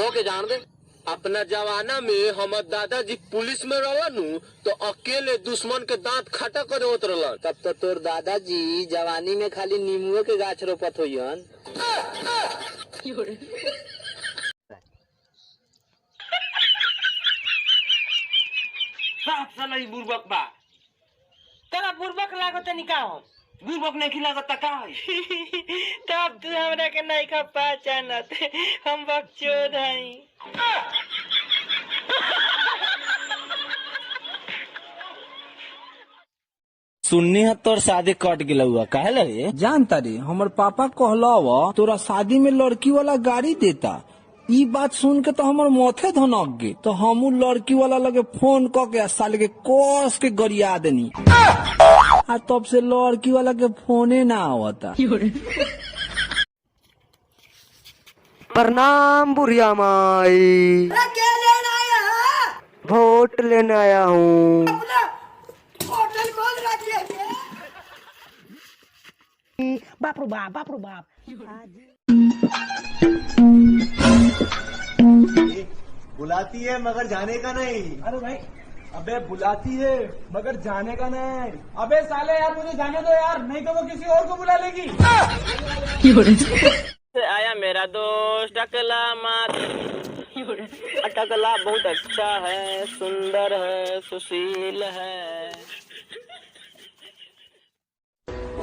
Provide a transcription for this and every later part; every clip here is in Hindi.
सो के जान दे। अपना जमाना में हमार दादाजी पुलिस में रहनु तो अकेले दुश्मन के दांत खटा करे होत रहलन। तब तो तोर दादाजी जवानी में खाली नींबुओं के गाछ रोपत होइहन। साला ई बुर्बक बा तेरा बुर्बक लागत निका हो बुर्बक नहीं खिलागत का है तब तू हमरा के नहीं खा पहचानत हम बकचोद हई। सुननी है तोर शादी कट गिला हुआ काहे लगे जानता रे हमर पापा कहलावा तोरा शादी में लड़की वाला गाड़ी देता। ई बात सुन के तो हमर माथे धनक गे तो हमू लड़की वाला लगे फोन क के साले के कोस के गरिया देनी आ तब से लड़की वाला के फोने ना आवता। प्रणाम बुढ़िया माई। क्या लेना आया है? वोट लेने आया हूँ। होटल खोल रखी है। बाप रे बाप बुलाती है मगर जाने का नहीं। अरे भाई अबे बुलाती है मगर जाने का नहीं। अबे साले यार मुझे जाने दो यार नहीं तो वो किसी और को बुला लेगी। आया मेरा दोस्त टकला मात टकला बहुत अच्छा है सुंदर है सुशील है।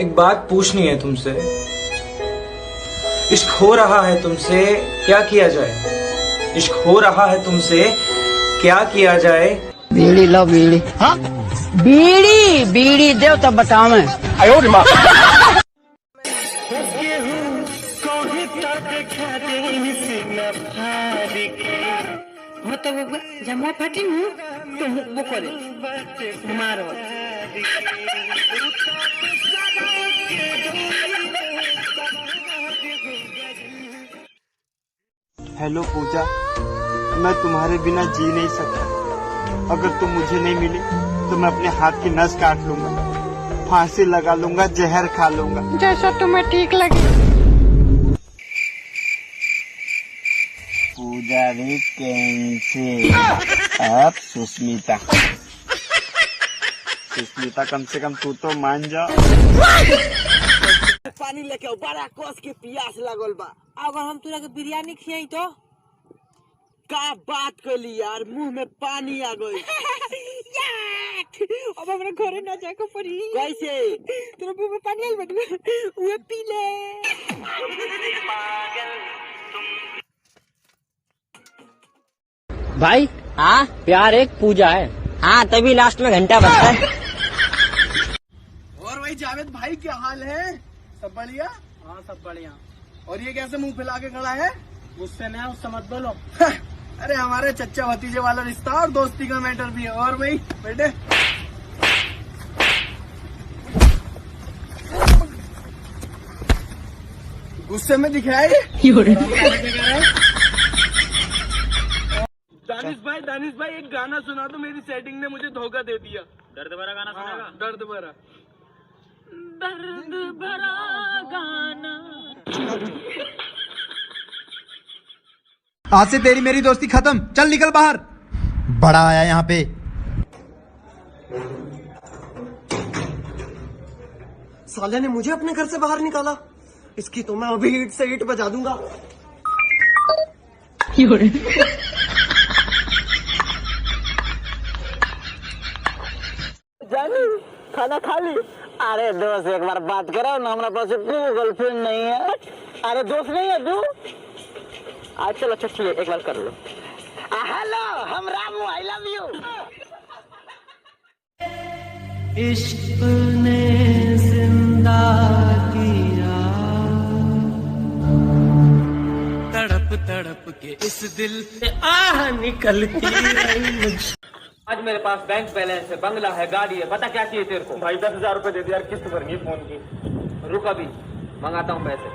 एक बात पूछनी है तुमसे, इश्क हो रहा है तुमसे क्या किया जाए? इश्क हो रहा है तुमसे क्या किया जाए? बीड़ी लो बीड़ी। हाँ बीड़ी बीड़ी दे तब बताओ मैं। मतलब जमा पाटी हूँ तो वो करे मारो। हेलो पूजा, मैं तुम्हारे बिना जी नहीं सकता। अगर तुम मुझे नहीं मिली तो मैं अपने हाथ की नस काट लूंगा, फांसी लगा लूंगा, जहर खा लूंगा। जैसा तुम्हें ठीक लगे। पूजा भी कैंसिल। अब सुष्मिता कम से कम तू तो मान जा। पानी लेके बड़ा कोस के प्यास लगल बा। अगर हम तुरा के बिरयानी खियाई तो का बात कली यार मुंह में पानी आ गई। अब हमरा घरे ना जाके पड़ी। कैसे तेरे मुंह में पानी आइल बटू वो पी ले। भाई हाँ प्यार एक पूजा है। हाँ तभी लास्ट में घंटा बजता है। और भाई जावेद भाई क्या हाल है? सब बढ़िया? हाँ सब बढ़िया। और ये कैसे मुंह फैला के खड़ा है? मुझसे नहीं उससे मत बोलो। अरे हमारे चच्चा भतीजे वाला रिश्ता और दोस्ती का मैटर भी है। और भाई बेटे गुस्से में दिखाई। दानिश भाई एक गाना सुना दो, मेरी सेटिंग ने मुझे धोखा दे दिया। दर्द भरा गाना सुनेगा? दर्द भरा गाना। आज से तेरी मेरी दोस्ती खत्म, चल निकल बाहर। बड़ा आया यहाँ पे। साले ने मुझे अपने घर से बाहर निकाला। इसकी तो मैं अभी ईंट से ईंट बजा दूंगा। जानी खाना खा ली? अरे दोस्त एक बार बात करो ना, हमारा पास गर्लफ्रेंड नहीं है। अरे दोस्त नहीं है तू? आज चलो अच्छा ठीक है एक बार कर लो। हेलो हम रामू, आई लव यू। इश्क ने जिंदा किया तड़प तड़प के इस दिल से आह निकलती रही मुझे। आज मेरे पास बैंक बैलेंस है, बंगला है, गाड़ी है, पता क्या चाहिए तेरे को? भाई 10,000 रुपए दे दे यार, किस्त भरनी है फोन की। रुक अभी मंगाता हूँ पैसे।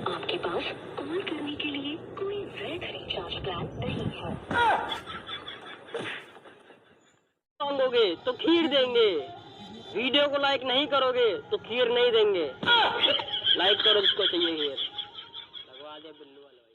आपके पास कॉल करने के लिए कोई वैध रिचार्ज प्लान नहीं है। दोगे तो खीर देंगे, वीडियो को लाइक नहीं करोगे तो खीर नहीं देंगे। लाइक करो जिसको चाहिए खीर। रे बिल्लू वाला भाई।